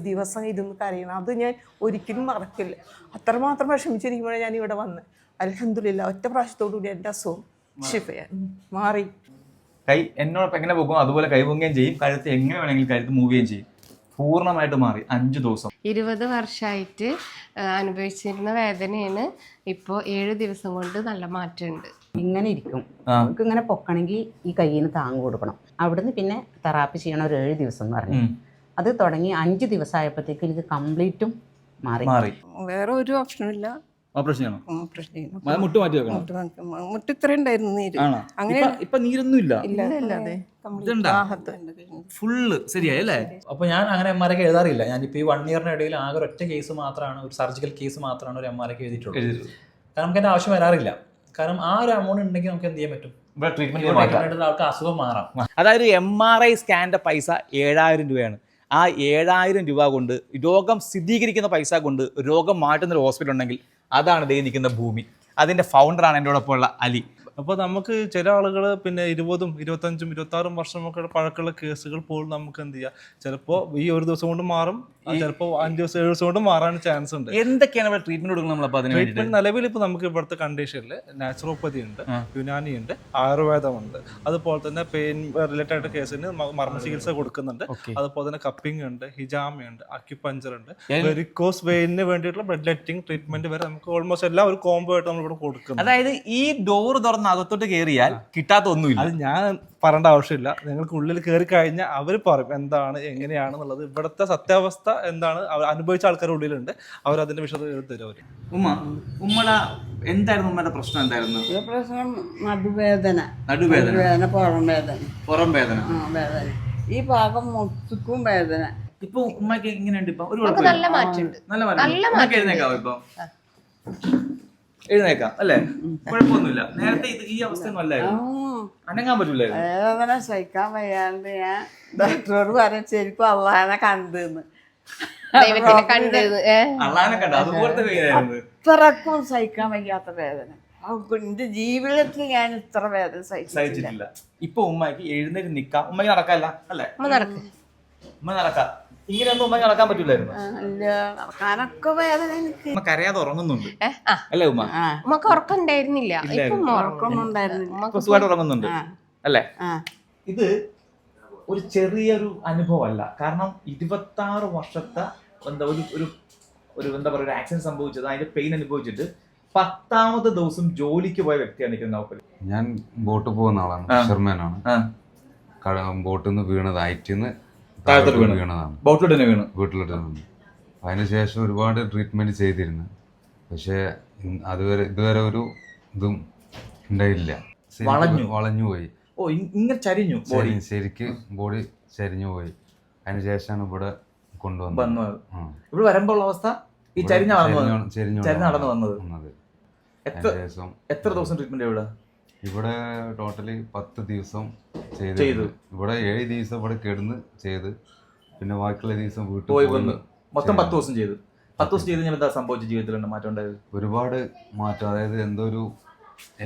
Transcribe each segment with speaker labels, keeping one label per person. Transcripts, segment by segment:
Speaker 1: ദിവസം ഇരുന്ന് കരയണം. അത് ഞാൻ ഒരിക്കലും മറക്കില്ല. അത്രമാത്രം വിഷമിച്ചിരിക്കുമ്പോഴേ ഞാൻ ഇവിടെ വന്ന് അൽഹംദുലില്ലാ ഒറ്റ പ്രാവശ്യത്തോടുകൂടി എൻ്റെ അസുഖം മാറി.
Speaker 2: കൈ എന്നോടൊപ്പം എങ്ങനെ പോകും അതുപോലെ കൈ പൊങ്ങുകയും ചെയ്യും, കഴുത്ത് എങ്ങനെ വേണമെങ്കിലും കഴുത്ത് മൂവ് ചെയ്യുകയും ചെയ്യും. പൂർണ്ണമായിട്ട് മാറി 5 ദിവസം.
Speaker 3: 20 വർഷമായിട്ട് അനുഭവിച്ചിരുന്ന വേദനയാണ് ഇപ്പോൾ 7 ദിവസം കൊണ്ട് നല്ല മാറ്റമുണ്ട്.
Speaker 4: ഇങ്ങനെ ഇരിക്കും, നമുക്ക് ഇങ്ങനെ പൊക്കണമെങ്കിൽ ഈ കയ്യിന് താങ്ങ് കൊടുക്കണം. അവിടുന്ന് പിന്നെ തെറാപ്പി ചെയ്യണം ഒരു 7 ദിവസം എന്ന് പറഞ്ഞു. അത് തുടങ്ങി 5 ദിവസം ആയപ്പോഴത്തേക്ക് ഇത് കംപ്ലീറ്റും മാറി.
Speaker 5: വേറെ ഒരു ഓപ്ഷനും ഇല്ല.
Speaker 2: ഓപ്പറേഷൻ മുട്ട് മാറ്റി വെക്കണം.
Speaker 5: മുട്ട് ഇത്ര ഉണ്ടായിരുന്നു നീര്.
Speaker 2: അങ്ങനെ ഇപ്പൊ നീരൊന്നും ഇല്ല. ഫുള്ള് ശരിയായി അല്ലേ? അപ്പൊ ഞാൻ അങ്ങനെ എം ആർ ഐ എഴുതാറില്ല. ഞാനിപ്പോ ഈ 1 ഇയറിന് ഇടയിൽ ആകെ ഒറ്റ കേസ് മാത്രമാണ്, ഒരു സർജിക്കൽ കേസ് മാത്രമാണ് ഒരു എം ആർ ഐ എഴുതിയിട്ടുള്ളത്. കാരണം നമുക്ക് എന്റെ ആവശ്യം വരാറില്ല. കാരണം ആ ഒരു എമൗണ്ട് ഉണ്ടെങ്കിൽ നമുക്ക് എന്ത് ചെയ്യാൻ പറ്റും, ട്രീറ്റ്മെന്റ് ആൾക്ക് അസുഖം മാറാം. അതായത് എം ആർ ഐ സ്കാനിന്റെ പൈസ 7000 രൂപയാണ്. ആ 7000 രൂപ കൊണ്ട് രോഗം സ്ഥിരീകരിക്കുന്ന പൈസ കൊണ്ട് രോഗം മാറ്റുന്ന ഒരു ഹോസ്പിറ്റൽ ഉണ്ടെങ്കിൽ അതാണ് ദേ നിൽക്കുന്ന ഭൂമി. അതിന്റെ ഫൗണ്ടറാണ് എൻ്റെ ഒപ്പം ഉള്ള അലി.
Speaker 6: അപ്പോൾ നമുക്ക് ചില ആളുകൾ പിന്നെ 20, 25, 26 വർഷമൊക്കെ പഴക്കമുള്ള കേസുകൾ പോലും നമുക്ക് എന്ത് ചെയ്യാം, ചിലപ്പോൾ ഈ ഒരു ദിവസം കൊണ്ട് മാറും, ചിലപ്പോൾ 5 ദിവസം 7 ദിവസം കൊണ്ട് മാറാൻ ചാൻസ് ഉണ്ട്.
Speaker 2: എന്തൊക്കെയാണ് ഇവിടെ ട്രീറ്റ്മെന്റ് കൊടുക്കുന്നത് നമ്മൾ?
Speaker 6: ട്രീറ്റ്മെന്റ് നിലവിൽ ഇപ്പോൾ നമുക്ക് ഇവിടുത്തെ കണ്ടീഷനിൽ നാച്ചുറോപ്പതി ഉണ്ട്, യുനാനി ഉണ്ട്, ആയുർവേദമുണ്ട്, അതുപോലെ തന്നെ പെയിൻ റിലേറ്റഡ് ആയിട്ട് കേസിന് മർമ്മ ചികിത്സ കൊടുക്കുന്നുണ്ട്. അതുപോലെ തന്നെ കപ്പിംഗ് ഉണ്ട്, ഹിജാമയുണ്ട്, അക്യുപഞ്ചർ ഉണ്ട്, വെരിക്കോസ് വെയിനിന് വേണ്ടിയിട്ടുള്ള ബ്ലഡ് ലെറ്റിംഗ് ട്രീറ്റ്മെന്റ് വരെ നമുക്ക് ഓൾമോസ്റ്റ് എല്ലാം ഒരു കോംബോ ആയിട്ട് നമ്മൾ ഇവിടെ കൊടുക്കുന്നു.
Speaker 2: അതായത് ഈ ഡോർ തുറന്ന് അകത്തോട്ട് കയറിയാൽ കിട്ടാത്ത ഒന്നുമില്ല.
Speaker 6: അത് ഞാൻ പറയേണ്ട ആവശ്യമില്ല, നിങ്ങൾക്ക് ഉള്ളിൽ കയറി കഴിഞ്ഞാൽ അവർ പറയും എന്താണ് എങ്ങനെയാണെന്നുള്ളത്. ഇവിടുത്തെ സത്യാവസ്ഥ എന്താണ് അനുഭവിച്ച ആൾക്കാരുടെ ഉള്ളിലുണ്ട്, അവർ അതിന്റെ വിശദം തരും. അവര്
Speaker 2: ഉമ്മയുടെ എന്തായിരുന്നു ഉമ്മയുടെ പ്രശ്നം? എന്തായിരുന്നു
Speaker 5: പ്രശ്നം? നടുവേദന,
Speaker 2: പുറം വേദന,
Speaker 5: വേദന ഈ ഭാഗം മൊത്തക്കും വേദന.
Speaker 2: ഇപ്പൊ ഉമ്മക്ക് എങ്ങനെയുണ്ട്? ഇപ്പൊ ഒരു
Speaker 3: നല്ല മാറ്റമുണ്ട്.
Speaker 2: എഴുന്നേക്കാവോ? ഇപ്പൊ എഴുന്നേക്കാം അല്ലേ? കുഴപ്പമൊന്നുമില്ല. നേരത്തെ ഈ അവസ്ഥയൊന്നും അല്ലായിരുന്നു, അനങ്ങാൻ പറ്റൂലായിരുന്നു.
Speaker 5: വേദന സഹിക്കാൻ വയ്യാണ്ട് ഞാൻ ഡോക്ടറോട് പറയാൻ ശരിക്കും അള്ളാനെ കണ്ടെന്ന്,
Speaker 2: അള്ളാനെ കണ്ട അതുപോലത്തെ വേദനയായിരുന്നു.
Speaker 5: ഇത്രക്കും സഹിക്കാൻ വയ്യാത്ത വേദന എന്റെ ജീവിതത്തിൽ ഞാൻ ഇത്ര വേദന സഹിച്ചിട്ടില്ല.
Speaker 2: ഇപ്പൊ ഉമ്മക്ക് എഴുന്നേറ്റ് നിക്കാം, ഉമ്മക്ക് നടക്കല്ല അല്ലേ? ഉമ്മ നടക്കാം. ഇങ്ങനെയൊന്നും ഉമ്മ നടക്കാൻ പറ്റൂലായിരുന്നു.
Speaker 5: നടക്കാനൊക്കെ വേദന എനിക്ക്.
Speaker 2: ഉമ്മ കരയാതെ ഉറങ്ങുന്നുണ്ട് അല്ലേ?
Speaker 3: ഉമ്മക്ക് ഉറക്കം ഉണ്ടായിരുന്നില്ല,
Speaker 2: സുഖമായിട്ട് ഉറങ്ങുന്നുണ്ട് അല്ലേ? ഇത് ഒരു ചെറിയൊരു അനുഭവമല്ല. കാരണം 26 വർഷത്തെ എന്താ ഒരു എന്താ പറയുക, ഒരു ആക്സിഡന്റ് സംഭവിച്ചത്, അതിന്റെ പെയിൻ അനുഭവിച്ചിട്ട് 10ാമത്തെ ദിവസം ജോലിക്ക് പോയ വ്യക്തിയാണ് നിൽക്കുന്ന നൗഫൽ.
Speaker 7: ഞാൻ ബോട്ട് പോകുന്ന ആളാണ്, ഷെർമാനാണ്. ബോട്ടിൽ നിന്ന് വീണത്, ഐറ്റിന്ന് വീണതാണ്, വീട്ടിലോട്ട് വീണു. അതിനുശേഷം ഒരുപാട് ട്രീറ്റ്മെന്റ് ചെയ്തിരുന്നു. പക്ഷെ ഇതുവരെ ഒരു ഇതും ഉണ്ടായില്ല. വളഞ്ഞുപോയി, ശരിക്ക് ബോഡി ചരിഞ്ഞു പോയി. അതിനുശേഷമാണ് ഇവിടെ കൊണ്ടുവന്നത്.
Speaker 2: ഇവിടെ വരുമ്പോൾ അവസ്ഥ ഈ നടന്നു വന്നത്. എത്ര ദിവസം ട്രീറ്റ്മെന്റ് ഇവിടെ?
Speaker 7: ഇവിടെ ടോട്ടലി 10 ദിവസം ചെയ്തു. ഇവിടെ 7 ദിവസം ഇവിടെ കിടന്ന് ചെയ്ത്, പിന്നെ ബാക്കിയുള്ള ദിവസം വീട്ടിൽ പോയി വന്ന്
Speaker 2: മൊത്തം 10 ദിവസം ചെയ്തു. 10 ദിവസം ചെയ്ത് എന്താ സംഭവിച്ച? ജീവിതത്തിലുണ്ട് മാറ്റം ഉണ്ടായത്?
Speaker 7: ഒരുപാട് മാറ്റം. അതായത് എന്തോ ഒരു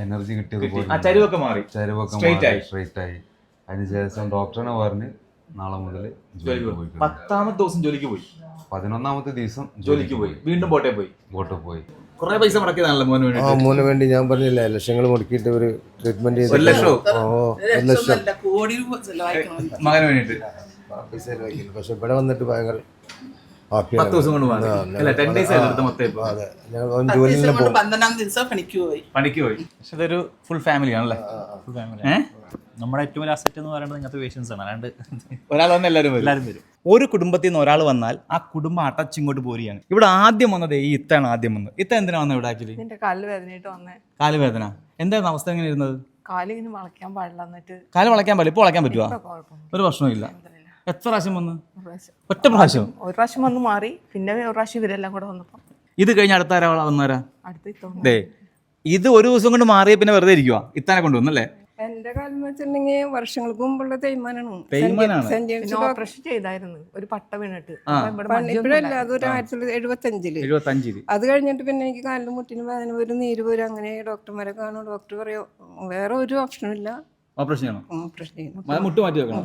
Speaker 7: എനർജി കിട്ടിയതുപോലെ,
Speaker 2: ചരിവൊക്കെ മാറി,
Speaker 7: സ്ട്രൈറ്റ് ആയി. അതിനുശേഷം ഡോക്ടറിനെ പറഞ്ഞ് നാളെ മുതൽ ജോലിക്ക് പോയി.
Speaker 2: 10ാമത്തെ ദിവസം ജോലിക്ക് പോയി,
Speaker 7: 11ാമത്തെ ദിവസം
Speaker 2: ജോലിക്ക് പോയി, വീണ്ടും ബോട്ടിൽ പോയി. കുറെ പൈസ മുടക്കിയതാണല്ലോ
Speaker 8: മോന് വേണ്ടി. ഞാൻ പറഞ്ഞില്ല, ലക്ഷങ്ങൾ മുടക്കിയിട്ട് ഒരു ട്രീറ്റ്മെന്റ് ചെയ്ത്
Speaker 2: 1 ലക്ഷം മകന് വേണ്ടിട്ട്
Speaker 8: പൈസ ചെലവാക്കിയില്ല. പക്ഷെ ഇവിടെ വന്നിട്ട് ഭയങ്കര
Speaker 2: 10 ദിവസം കൊണ്ട് പണിക്ക് പോയി. പക്ഷെ ഇതൊരു ഫുൾ ഫാമിലി ആണല്ലേ?
Speaker 9: നമ്മുടെ ഏറ്റവും വലിയ അസറ്റ് എന്ന് പറയുന്നത് ഇങ്ങനത്തെ പേഷ്യൻസ് ആണ്. അല്ലാണ്ട്
Speaker 2: ഒരാൾ വന്ന് എല്ലാവരും വരും. ഒരു കുടുംബത്തിൽ നിന്ന് ഒരാൾ വന്നാൽ ആ കുടുംബം അടച്ചിങ്ങോട്ട് പോരുകയാണ്. ഇവിടെ ആദ്യം വന്നത് ഈ ഇത്താണ് ആദ്യം വന്നത്. ഇത്ത എന്തിനാ വന്നത് ഇവിടെ? ആക്ച്വലി
Speaker 1: കാല് വേദനയായിട്ട് വന്നേ.
Speaker 2: കാല് വേദന എന്തായിരുന്നു അവസ്ഥ? എങ്ങനെ ഇരുന്നത്?
Speaker 1: കാലിങ്ങനെ വളയ്ക്കാൻ പാടില്ല. എന്നിട്ട്
Speaker 2: കാല് വളയ്ക്കാൻ പാടില്ല. ഇപ്പോൾ വളയ്ക്കാൻ പറ്റുമോ? ഒരു പ്രശ്നവും ഇല്ല. എത്ര പ്രാവശ്യം വന്ന്? ഒറ്റ പ്രാവശ്യം.
Speaker 1: ഒരു പ്രാവശ്യം വന്ന് മാറി. പിന്നെ ഒരു പ്രാവശ്യം ഇവരെല്ലാം കൂടെ വന്നപ്പോ
Speaker 2: ഇത് കഴിഞ്ഞ അടുത്ത ആരാ വന്നവരാ?
Speaker 1: അടുത്ത
Speaker 2: ഇത് ഒരു ദിവസം കൊണ്ട് മാറിയ പിന്നെ വെറുതെ ഇരിക്കുക. ഇത്താനെ കൊണ്ടുവന്നല്ലേ?
Speaker 5: എന്റെ കാലം വെച്ചിട്ടുണ്ടെങ്കിൽ വർഷങ്ങൾക്ക് മുമ്പുള്ള തേയ്മാനാണ്.
Speaker 1: ഓപ്പറേഷൻ ചെയ്തായിരുന്നു, ഒരു പട്ട വീണിട്ട്.
Speaker 5: ഇപ്പോഴല്ല, അതൊരു 1975. അത് കഴിഞ്ഞിട്ട് പിന്നെ എനിക്ക് കാലിന് മുട്ടിന് വേദന വരും, നീര് വരും. അങ്ങനെ ഡോക്ടർമാരെ കാണും. ഡോക്ടർ പറയോ വേറെ ഒരു ഓപ്ഷനും ഇല്ല,
Speaker 10: ഓപ്പറേഷൻ ചെയ്യണം.
Speaker 5: ഓപ്പറേഷൻ ചെയ്യണം.
Speaker 10: മുട്ട് മാറ്റി വെക്കണം.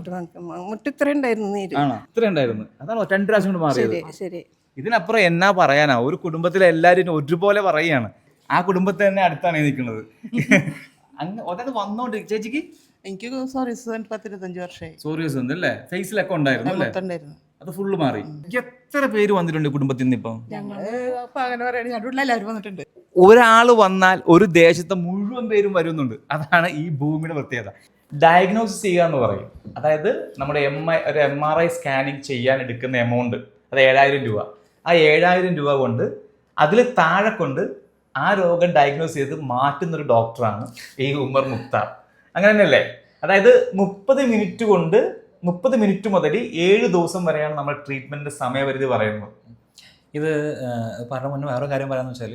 Speaker 5: മുട്ട് ഇത്ര ഉണ്ടായിരുന്നു നീര്.
Speaker 10: ആണോ? ഇത്ര ഉണ്ടായിരുന്നു. അതാണോ 2 പ്രാവശ്യം കൊണ്ട് മാറിയത്?
Speaker 5: ശരി.
Speaker 10: ഇതിനപ്പുറം എന്നാ പറയാനാ? ഒരു കുടുംബത്തിലെ എല്ലാവരും ഒരുപോലെ പറയുകയാണ്. ആ കുടുംബത്തെ തന്നെ അടുത്താണ് ഈ നിൽക്കുന്നത്. അതായത് വന്നോണ്ട് ചേച്ചിക്ക്
Speaker 1: എനിക്ക് സോറീസ് 10-25 വർഷമായി.
Speaker 10: സോറിയസ് ഉണ്ട് അല്ലേ? ഫേസിലൊക്കെ ഉണ്ടായിരുന്നു അല്ലേ?
Speaker 1: ഉണ്ടായിരുന്നു.
Speaker 10: അത് ഫുള്ള് മാറി. എത്ര പേര് വന്നിട്ടുണ്ട് കുടുംബത്തിൽ നിന്ന് ഇപ്പം?
Speaker 1: അങ്ങനെ പറയുകയാണെങ്കിൽ എല്ലാവരും വന്നിട്ടുണ്ട്.
Speaker 10: ഒരാൾ വന്നാൽ ഒരു ദേശത്തെ മുഴുവൻ പേരും വരുന്നുണ്ട്. അതാണ് ഈ ഭൂമിയുടെ പ്രത്യേകത. ഡയഗ്നോസിസ് ചെയ്യുക എന്ന് പറയും. അതായത് നമ്മുടെ ഒരു MRI സ്കാനിങ് ചെയ്യാൻ എടുക്കുന്ന എമൗണ്ട് അത് 7000 രൂപ. ആ 7000 രൂപ കൊണ്ട് അതിൽ താഴെ കൊണ്ട് ആ രോഗം ഡയഗ്നോസ് ചെയ്ത് മാറ്റുന്നൊരു ഡോക്ടറാണ് ഈ ഉമർ മുക്താർ. അങ്ങനെ തന്നെയല്ലേ? അതായത് 30 മിനിറ്റ് മുതൽ 7 ദിവസം വരെയാണ് നമ്മുടെ ട്രീറ്റ്മെന്റിന്റെ സമയപരിധി പറയുന്നത്.
Speaker 2: ഇത് പറഞ്ഞ മുന്നേ വേറെ കാര്യം പറയാന്ന് വെച്ചാൽ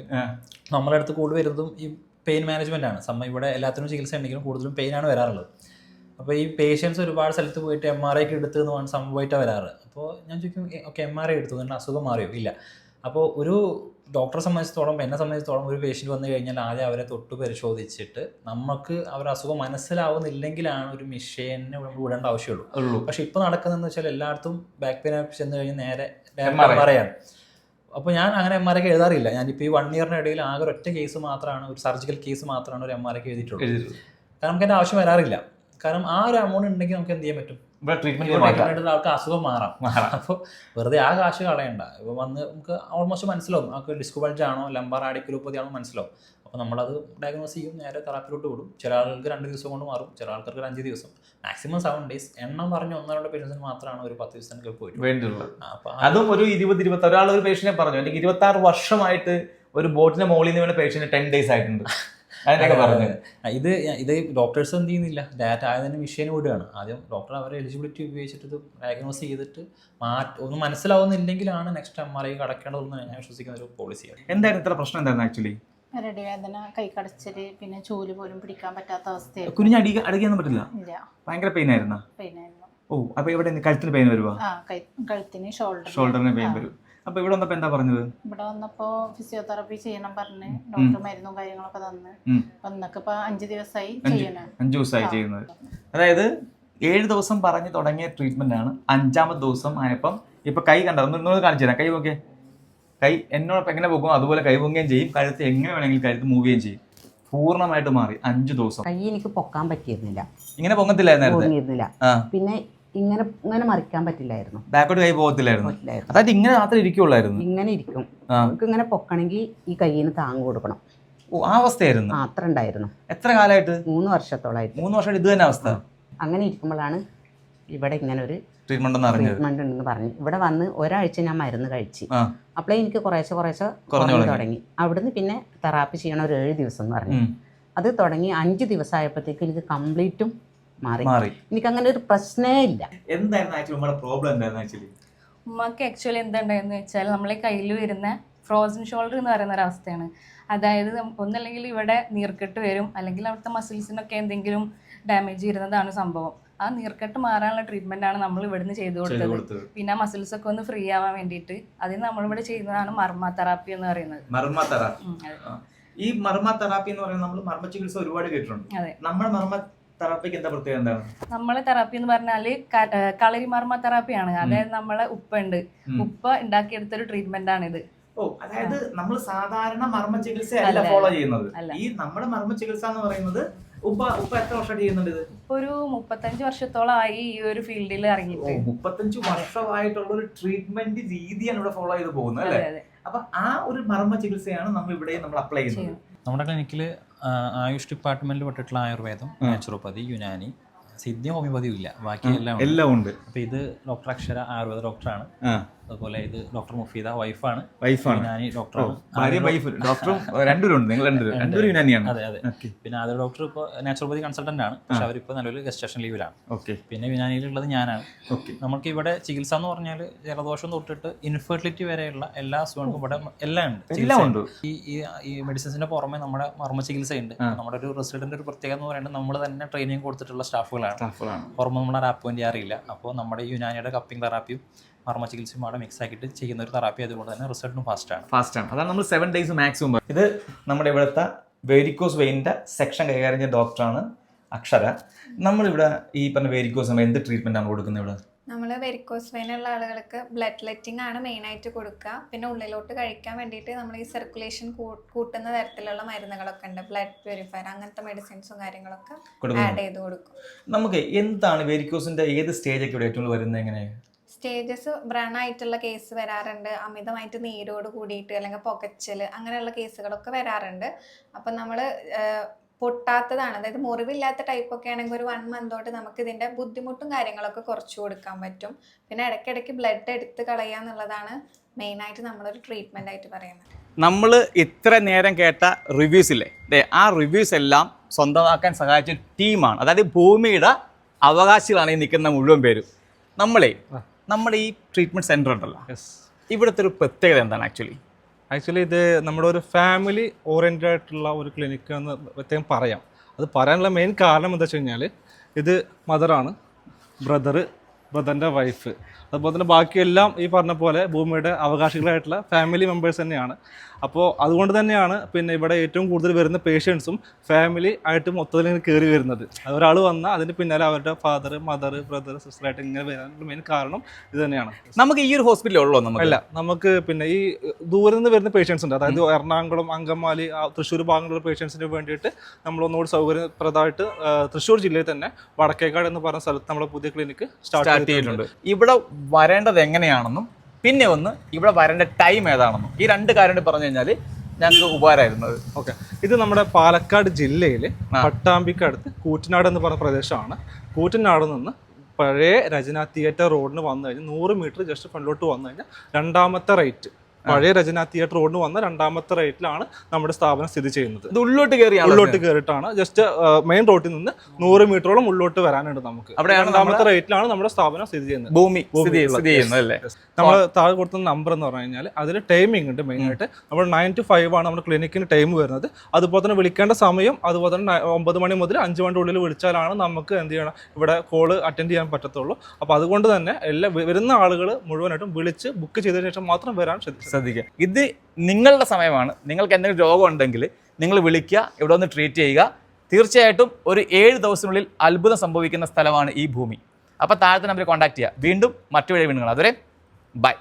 Speaker 2: നമ്മളെ അടുത്ത് കൂടുതൽ വരുന്നതും ഈ പെയിൻ മാനേജ്മെന്റ് ആണ്. ഇവിടെ എല്ലാത്തിനും ചികിത്സ ഉണ്ടെങ്കിലും കൂടുതലും പെയിനാണ് വരാറുള്ളത്. അപ്പോൾ ഈ പേഷ്യൻസ് ഒരുപാട് സ്ഥലത്ത് പോയിട്ട് MRI ഒക്കെ എടുത്ത് എന്ന് പറഞ്ഞ സംഭവമായിട്ടാണ് വരാറ്. അപ്പോൾ ഞാൻ ചോദിക്കും, ഓക്കെ MRI എടുത്തു എന്നിട്ട് അസുഖം മാറിയോ? ഇല്ല. അപ്പോൾ ഒരു ഡോക്ടറെ സംബന്ധിച്ചിടത്തോളം, എന്നെ സംബന്ധിച്ചിടത്തോളം, ഒരു പേഷ്യൻറ്റ് വന്നു കഴിഞ്ഞാൽ ആദ്യം അവരെ തൊട്ട് പരിശോധിച്ചിട്ട് നമുക്ക് അവരുടെ അസുഖം മനസ്സിലാവുന്നില്ലെങ്കിലാണ് ഒരു മെഷീനെ നമ്മൾ വിടേണ്ട ആവശ്യമുള്ളൂ. പക്ഷെ ഇപ്പോൾ നടക്കുന്നതെന്ന് വെച്ചാൽ എല്ലായിടത്തും ബാക്ക് പെയിൻ ചെന്ന് കഴിഞ്ഞാൽ നേരെ MRI ആണ്. അപ്പോൾ ഞാൻ അങ്ങനെ MRI ഒക്കെ എഴുതാറില്ല. ഞാനിപ്പോൾ ഈ 1 ഇയറിന് ഇടയിൽ ആകെ ഒറ്റ കേസ് മാത്രമാണ്, ഒരു സർജിക്കൽ കേസ് മാത്രമാണ് ഒരു MRI ഒക്കെ എഴുതിയിട്ടുള്ളത്. കാരണം നമുക്ക് എൻ്റെ ആവശ്യം വരാറില്ല. കാരണം ആ ഒരു എമൗണ്ട് ഉണ്ടെങ്കിൽ നമുക്ക് എന്ത് ചെയ്യാൻ പറ്റും? ട്രീറ്റ്മെന്റ് ആൾക്ക് അസുഖം മാറാം. അപ്പോൾ വെറുതെ ആ കാശ് കളയണ്ട. ഇപ്പോൾ വന്ന് നമുക്ക് ഓൾമോസ്റ്റ് മനസ്സിലാവും നമുക്ക് ഡിസ്ക് ബൾജ് ആണോ ലംബാർ റാഡിക്കുലോപ്പതി ആണോ മനസ്സിലാവും. അപ്പോൾ നമ്മളത് ഡയഗ്നോസ് ചെയ്യും, നേരെ തെറാപ്പിയിലോട്ട് വിടും. ചില ആൾക്ക് 2 ദിവസം കൊണ്ട് മാറും, ചില ആൾക്കാർക്ക് 5 ദിവസം, മാക്സിമം 7 days. എണ്ണം പറഞ്ഞ 1-2 പേഷ്യൻസിന് മാത്രമാണ് ഒരു 10 ദിവസത്തിനൊക്കെ പോയിട്ട്.
Speaker 10: അതും ഒരു 20-21 ഒരാൾ ഒരു പേഷ്യനെ പറഞ്ഞു, എനിക്ക് 26 വർഷമായിട്ട് ഒരു ബോട്ടിന്റെ മുകളിൽ നിന്ന് വേണ്ട പേഷ്യന്റ് 10 days ആയിട്ടുണ്ട്.
Speaker 2: ഇത് ഡോക്ടേഴ്സ് എന്ത് ചെയ്യുന്നില്ല, ഡാറ്റ ആയതിന് മെഷീൻ വിടുകയാണ്. ആദ്യം ഡോക്ടർ അവരെ എലിജിബിലിറ്റി ഉപയോഗിച്ചിട്ട് ഇത് ഡയഗ്നോസ് ചെയ്തിട്ട് ഒന്നും മനസ്സിലാവുന്നില്ലെങ്കിലാണ് നെക്സ്റ്റ് MRI കടക്കേണ്ടതെന്ന് ഞാൻ വിശ്വസിക്കുന്ന ഒരു പോളിസിയാണ്.
Speaker 10: എന്തായിരുന്നു ഇത്ര പ്രശ്നം? എന്തായിരുന്നു ആക്ച്വലി?
Speaker 11: പെരടി വേദന, കൈക്കടച്ചില്, പിന്നെ ചൂല് പോലും പിടിക്കാൻ പറ്റാത്ത അവസ്ഥയായിരുന്നു.
Speaker 10: കുഞ്ഞ് അടിക്കാനൊന്നും പറ്റില്ല?
Speaker 11: ഇല്ല.
Speaker 10: ഭയങ്കര പെയിൻ ആയിരുന്നു. ഓ, അപ്പൊ ഇവിടെ കഴുത്തിന് പെയിൻ വരുവാ?
Speaker 11: കഴുത്തിന്
Speaker 10: ഷോൾഡറിന് പെയിൻ വരും. അപ്പൊ ഇവിടെ വന്നപ്പോ എന്താ പറഞ്ഞത്?
Speaker 11: ഇവിടെ വന്നപ്പോ ഫിസിയോതെറാപ്പി ചെയ്യണം പറഞ്ഞ് ഡോക്ടർ മരുന്നും കാര്യങ്ങളൊക്കെ തന്ന് വന്നൊക്കെ 5 ദിവസമായി ചെയ്യണം.
Speaker 10: 5 ദിവസമായി ചെയ്യുന്നത്. അതായത് 7 ദിവസം പറഞ്ഞ് തുടങ്ങിയ ട്രീറ്റ്മെന്റ് ആണ്. 5ാമത്തെ ദിവസം ആയപ്പം ഇപ്പൊ കൈ കണ്ടോ? ഒന്നും കാണിച്ചു തരാം. കൈ പൊക്കെ, കൈ എന്നോടൊപ്പം എങ്ങനെ പോകും അതുപോലെ കൈ പൊങ്ങുകയും ചെയ്യും, കഴുത്ത് എങ്ങനെ വേണമെങ്കിലും കഴുത്ത് മൂവ് ചെയ്യുകയും ചെയ്യും. പൂർണ്ണമായിട്ട് മാറി 5 ദിവസം.
Speaker 4: കൈ എനിക്ക് പൊക്കാൻ പറ്റിയിരുന്നില്ല,
Speaker 10: ഇങ്ങനെ പൊങ്ങത്തില്ലായിരുന്നില്ല.
Speaker 4: പിന്നെ ഇങ്ങനെ മറിക്കാൻ പറ്റില്ലായിരുന്നു,
Speaker 10: ബാക്കോട്ട് കൈ പോകത്തില്ലായിരുന്നു. അതായത് ഇങ്ങനെ മാത്രമേ ഇരിക്കുള്ളായിരുന്നു.
Speaker 4: ഇങ്ങനെ ഇരിക്കും. നമുക്ക് ഇങ്ങനെ പൊക്കണമെങ്കിൽ ഈ കൈയിന് താങ്ങ് കൊടുക്കണം.
Speaker 10: ഓ, ആ അവസ്ഥയായിരുന്നു.
Speaker 4: അത്ര ഉണ്ടായിരുന്നു.
Speaker 10: എത്ര കാലമായിട്ട്?
Speaker 4: 3 വർഷത്തോളായിട്ട്.
Speaker 10: 3 വർഷമായിട്ട് ഇത് തന്നെ അവസ്ഥ.
Speaker 4: അങ്ങനെ ഇരിക്കുമ്പോഴാണ് ഇവിടെ ഇങ്ങനെ ഒരു
Speaker 10: ട്രീറ്റ്മെന്റ്
Speaker 4: ഉണ്ടെന്ന് പറഞ്ഞു. ഇവിടെ വന്ന് ഒരാഴ്ച ഞാൻ മരുന്ന് കഴിച്ചു. അപ്പോഴേ എനിക്ക് കുറേശ്ശെ കുറഞ്ഞു തുടങ്ങി. അവിടുന്ന് പിന്നെ തെറാപ്പി ചെയ്യണം ഒരു 7 ദിവസം എന്ന് പറഞ്ഞു. അത് തുടങ്ങി 5 ദിവസം ആയപ്പോഴത്തേക്ക് എനിക്ക് കംപ്ലീറ്റും മാറി. എനിക്ക് അങ്ങനെ ഒരു പ്രശ്നമേ ഇല്ല.
Speaker 11: ഉമ്മക്ക് ആക്ച്വലി എന്തുണ്ടായെന്ന് വെച്ചാൽ നമ്മളെ കയ്യിൽ വരുന്ന ഫ്രോസൺ ഷോൾഡർ എന്ന് പറയുന്ന ഒരു അവസ്ഥയാണ്. അതായത് ഒന്നല്ലെങ്കിൽ ഇവിടെ നീർക്കെട്ട് വരും, അല്ലെങ്കിൽ അവിടുത്തെ മസിൽസിനൊക്കെ എന്തെങ്കിലും ഡാമേജ് വരുന്നതാണ് സംഭവം. ആ നീർക്കെട്ട് മാറാനുള്ള ട്രീറ്റ്മെന്റ് ആണ് നമ്മൾ ഇവിടുന്ന് ചെയ്തു കൊടുത്തത്. പിന്നെ ആ മസിൽസ് ഒക്കെ ഒന്ന് ഫ്രീ ആവാൻ വേണ്ടിയിട്ട് അതിന് നമ്മളിവിടെ ചെയ്യുന്നതാണ് മർമ്മ തെറാപ്പി എന്ന് പറയുന്നത്.
Speaker 10: ഈ മർമ്മ തെറാപ്പി എന്ന് പറയുന്നത് നമ്മൾ മർമ്മ ചികിത്സ ഒരുപാട് കേട്ടിട്ടുണ്ട്. നമ്മുടെ മർമ്മ തെറാപ്പിക്ക് എന്താ പ്രത്യേകത? എന്താണ്
Speaker 11: നമ്മളെ തെറാപ്പി എന്ന് പറഞ്ഞാല് കളരി മർമ്മ തെറാപ്പിയാണ്. അതായത് നമ്മളെ ഉപ്പ ഉണ്ടാക്കിയെടുത്തൊരു ട്രീറ്റ്മെന്റ് ആണിത്.
Speaker 10: ഓ, അതായത് നമ്മൾ സാധാരണ മർമ്മ ചികിത്സ അല്ല ഫോളോ ചെയ്യുന്നത്. ഈ നമ്മുടെ മർമ്മ ചികിത്സ എന്ന് പറയുന്നത് ഉപ്പ എത്ര വർഷം ചെയ്യുന്നുണ്ട്? ഇത്
Speaker 11: ഒരു 35 വർഷത്തോളമായി ഈ ഒരു ഫീൽഡിൽ ഇറങ്ങിയിട്ട്.
Speaker 10: 35 വർഷമായിട്ടുള്ള ഒരു ട്രീറ്റ്മെന്റ് രീതിയാണ് ഇവിടെ ഫോളോ ചെയ്ത് പോകുന്നത് അല്ലേ? അപ്പൊ ആ ഒരു മർമ്മ ചികിത്സയാണ് നമ്മൾ ഇവിടെ അപ്ലൈ ചെയ്യുന്നത്.
Speaker 2: നമ്മുടെ ക്ലിനിക്കിൽ ആയുഷ് ഡിപ്പാർട്ട്മെന്റിൽ പെട്ടിട്ടുള്ള ആയുർവേദം, നാച്ചുറോപ്പതി, യുനാനി, സിദ്ധി, ഹോമിയോപ്പതിയും ഇല്ല, ബാക്കി എല്ലാം ഉണ്ട്. അപ്പൊ ഇത് ഡോക്ടർ അക്ഷര ആയുർവേദ ഡോക്ടറാണ്. അതുപോലെ ഇത് ഡോക്ടർ മുഫീദ വൈഫാണ്. യുനാനി ഡോക്ടറാണ്. അതെ അതെ. പിന്നെ ആദ്യ ഡോക്ടർ ഇപ്പോൾ നാച്ചുറോപ്പതി കൺസൾട്ടന്റ് ആണ്, പക്ഷെ അവരിപ്പോൾ നല്ലൊരു ഗസ്റ്റേഷൻ ലീവിലാണ്. പിന്നെ യുനാനിയിലുള്ളത് ഞാനാണ്. നമുക്ക് ഇവിടെ ചികിത്സ എന്ന് പറഞ്ഞാൽ ജലദോഷം തൊട്ടിട്ട് ഇൻഫെർട്ടിലിറ്റി വരെയുള്ള എല്ലാ അസുഖങ്ങൾക്കും ഇവിടെ എല്ലാം ഉണ്ട്. ഈ മെഡിസിൻസിന്റെ പുറമെ നമ്മുടെ മർമ്മ ചികിത്സയുണ്ട്. നമ്മുടെ ഒരു റെസിഡന്റ് ഒരു പ്രത്യേകത എന്ന് പറയുന്നത് നമ്മൾ തന്നെ ട്രെയിനിങ് കൊടുത്തിട്ടുള്ള സ്റ്റാഫുകളാണ്. പുറമെ നമ്മൾ അപ്പോയിന്റ് ചെയ്യാറില്ല. അപ്പോൾ നമ്മുടെ യുനാനിയുടെ കപ്പിംഗ് തെറാപ്പിയും മർമ്മ ചികിത്സയും അവിടെ മിക്സ് ആക്കിയിട്ട് ചെയ്യുന്ന ഒരു തെറാപ്പി, അതുകൊണ്ട് തന്നെ റിസൾട്ടും ഫാസ്റ്റാണ്.
Speaker 10: അതാണ് നമ്മൾ 7 days മാക്സിമം. ഇത് നമ്മുടെ ഇവിടുത്തെ വെരിക്കോസ് വെയിൻ്റെ സെക്ഷൻ കൈകാര്യം ചെയ്യുന്ന ഡോക്ടറാണ് അക്ഷര. നമ്മളിവിടെ ഈ പറഞ്ഞ വേരിക്കോസ് എന്ത് ട്രീറ്റ്മെന്റ് ആണ് കൊടുക്കുന്നത് ഇവിടെ?
Speaker 12: നമ്മൾ വെരിക്കോസ് വെയിനുള്ള ആളുകൾക്ക് ബ്ലഡ് ലെറ്റിംഗ് ആണ് മെയിനായിട്ട് കൊടുക്കുക. പിന്നെ ഉള്ളിലോട്ട് കഴിക്കാൻ വേണ്ടിയിട്ട് നമ്മൾ ഈ സർക്കുലേഷൻ കൂട്ടുന്ന തരത്തിലുള്ള മരുന്നുകളൊക്കെ ഉണ്ട്, ബ്ലഡ് പ്യൂരിഫയർ അങ്ങനത്തെ മെഡിസിൻസും കാര്യങ്ങളൊക്കെ ആഡ് ചെയ്ത് കൊടുക്കും.
Speaker 10: നമുക്ക് എന്താണ് വേരിക്കോസിന്റെ ഏത് സ്റ്റേജൊക്കെ ഇവിടെ ഏറ്റവും വരുന്നത്? എങ്ങനെ
Speaker 12: സ്റ്റേജസ് വ്രണ ആയിട്ടുള്ള കേസ് വരാറുണ്ട്, അമിതമായിട്ട് നീരോട് കൂടിയിട്ട് അല്ലെങ്കിൽ പുകച്ചൽ അങ്ങനെയുള്ള കേസുകളൊക്കെ വരാറുണ്ട്. അപ്പം നമ്മൾ പൊട്ടാത്തതാണ്, അതായത് മുറിവില്ലാത്ത ടൈപ്പൊക്കെ ആണെങ്കിൽ ഒരു 1 month തൊട്ട് നമുക്ക് ഇതിൻ്റെ ബുദ്ധിമുട്ടും കാര്യങ്ങളൊക്കെ കുറച്ച് കൊടുക്കാൻ പറ്റും. പിന്നെ ഇടയ്ക്കിടയ്ക്ക് ബ്ലഡ് എടുത്ത് കളയുക എന്നുള്ളതാണ് മെയിനായിട്ട് നമ്മളൊരു ട്രീറ്റ്മെൻ്റ് ആയിട്ട് പറയുന്നത്.
Speaker 10: നമ്മൾ ഇത്ര നേരം കേട്ട റിവ്യൂസ് ഇല്ലേ, ആ റിവ്യൂസ് എല്ലാം സ്വന്തമാക്കാൻ സഹായിച്ച ടീമാണ്, അതായത് ഭൂമിയുടെ അവകാശികളാണ് ഈ നിൽക്കുന്ന മുഴുവൻ പേരും. നമ്മുടെ ഈ ട്രീറ്റ്മെൻറ്റ് സെൻറ്റർ ഉണ്ടല്ലോ, ഇവിടുത്തെ ഒരു പ്രത്യേകത എന്താണ്
Speaker 6: ആക്ച്വലി ഇത് നമ്മുടെ ഒരു ഫാമിലി ഓറിയൻറ്റഡ് ആയിട്ടുള്ള ഒരു ക്ലിനിക്ക് എന്ന് പ്രത്യേകം പറയാം. അത് പറയാനുള്ള മെയിൻ കാരണം എന്താ വെച്ച് കഴിഞ്ഞാൽ ഇത് മദറാണ്, ബ്രദറിൻ്റെ വൈഫ്, അതുപോലെ തന്നെ ബാക്കിയെല്ലാം ഈ പറഞ്ഞ പോലെ ഭൂമിയുടെ അവകാശികളായിട്ടുള്ള ഫാമിലി മെമ്പേഴ്സ് തന്നെയാണ്. അപ്പോൾ അതുകൊണ്ട് തന്നെയാണ് പിന്നെ ഇവിടെ ഏറ്റവും കൂടുതൽ വരുന്ന പേഷ്യൻസും ഫാമിലി ആയിട്ട് മൊത്തത്തിൽ ഇങ്ങനെ കയറി വരുന്നത്. ഒരാൾ വന്നാൽ അതിന് പിന്നാലെ അവരുടെ ഫാദർ, മദർ, ബ്രദർ, സിസ്റ്ററായിട്ട് ഇങ്ങനെ വരാനുള്ള മെയിൻ കാരണം ഇത് തന്നെയാണ്.
Speaker 10: നമുക്ക് ഈ ഒരു ഹോസ്പിറ്റലിൽ ഉള്ളൂ?
Speaker 6: അല്ല, നമുക്ക് പിന്നെ ഈ ദൂരെ നിന്ന് വരുന്ന പേഷ്യൻസ് ഉണ്ട്, അതായത് എറണാകുളം, അങ്കമാലി, തൃശ്ശൂർ ഭാഗങ്ങളിലുള്ള പേഷ്യൻസിന് വേണ്ടിയിട്ട് നമ്മളൊന്നുകൂടി സൗകര്യപ്രദമായിട്ട് തൃശ്ശൂർ ജില്ലയിൽ തന്നെ വടക്കേക്കാട് എന്ന് പറഞ്ഞ സ്ഥലത്ത് നമ്മുടെ പുതിയ ക്ലിനിക്ക് സ്റ്റാർട്ട് ചെയ്തിട്ടുണ്ട്.
Speaker 10: ഇവിടെ വരേണ്ടത് എങ്ങനെയാണെന്നും പിന്നെ ഇവിടെ വരേണ്ട ടൈം ഏതാണെന്നും ഈ 2 കാര്യം പറഞ്ഞു കഴിഞ്ഞാൽ ഞങ്ങൾക്ക് ഉപകാരമായിരുന്നത്.
Speaker 6: ഓക്കെ, ഇത് നമ്മുടെ പാലക്കാട് ജില്ലയിൽ പട്ടാമ്പിക്കടുത്ത് കൂറ്റനാട് എന്ന് പറഞ്ഞ പ്രദേശമാണ്. കൂറ്റനാട് നിന്ന് പഴയ രചന തിയേറ്റർ റോഡിന് വന്നു കഴിഞ്ഞാൽ 100 മീറ്റർ ജസ്റ്റ് ഫ്രണ്ടിലോട്ട് വന്നു കഴിഞ്ഞാൽ 2ാമത്തെ റൈറ്റ്, പഴയ രചന തിയേറ്റർ റോഡിന് വന്ന 2ാമത്തെ റൈറ്റിലാണ് നമ്മുടെ സ്ഥാപനം സ്ഥിതി ചെയ്യുന്നത്.
Speaker 10: ഉള്ളോട്ട്
Speaker 6: കയറിയിട്ടാണ്, ജസ്റ്റ് മെയിൻ റോഡിൽ നിന്ന് 100 മീറ്ററോളം ഉള്ളോട്ട് വരാനുണ്ട് നമുക്ക്. 2ാമത്തെ റൈറ്റിലാണ് നമ്മുടെ സ്ഥാപനം സ്ഥിതി ചെയ്യുന്നത്.
Speaker 10: ഭൂമി
Speaker 6: നമ്മൾ താഴെ കൊടുത്ത നമ്പർ എന്ന് പറഞ്ഞു കഴിഞ്ഞാൽ അതിൽ ടൈമിംഗ് ഉണ്ട്. മെയിനായിട്ട് നമ്മൾ 9 to 5 ആണ് നമ്മുടെ ക്ലിനിക്കിന് ടൈം വരുന്നത്. അതുപോലെ തന്നെ വിളിക്കേണ്ട സമയം അതുപോലെ തന്നെ 9 മണി മുതൽ 5 മണിയുടെ ഉള്ളിൽ വിളിച്ചാലാണ് നമുക്ക് എന്ത് ചെയ്യണം, ഇവിടെ കോള് അറ്റൻഡ് ചെയ്യാൻ പറ്റത്തുള്ളൂ. അപ്പോൾ അതുകൊണ്ട് തന്നെ വരുന്ന ആളുകൾ മുഴുവനായിട്ടും വിളിച്ച് ബുക്ക് ചെയ്തതിനു ശേഷം മാത്രം വരാൻ ശ്രദ്ധിക്കുക.
Speaker 10: ഇത് നിങ്ങളുടെ സമയമാണ്. നിങ്ങൾക്ക് എന്തെങ്കിലും രോഗം ഉണ്ടെങ്കിൽ നിങ്ങൾ വിളിക്കുക, ഇവിടെ ഒന്ന് ട്രീറ്റ് ചെയ്യുക. തീർച്ചയായിട്ടും ഒരു 7 ദിവസത്തിനുള്ളിൽ അത്ഭുതം സംഭവിക്കുന്ന സ്ഥലമാണ് ഈ ഭൂമി. അപ്പോൾ താഴത്തെ നമ്പറിൽ കോൺടാക്ട് ചെയ്യുക. വീണ്ടും മറ്റു വഴി വീണ്ടും. അതുവരെ ബൈ.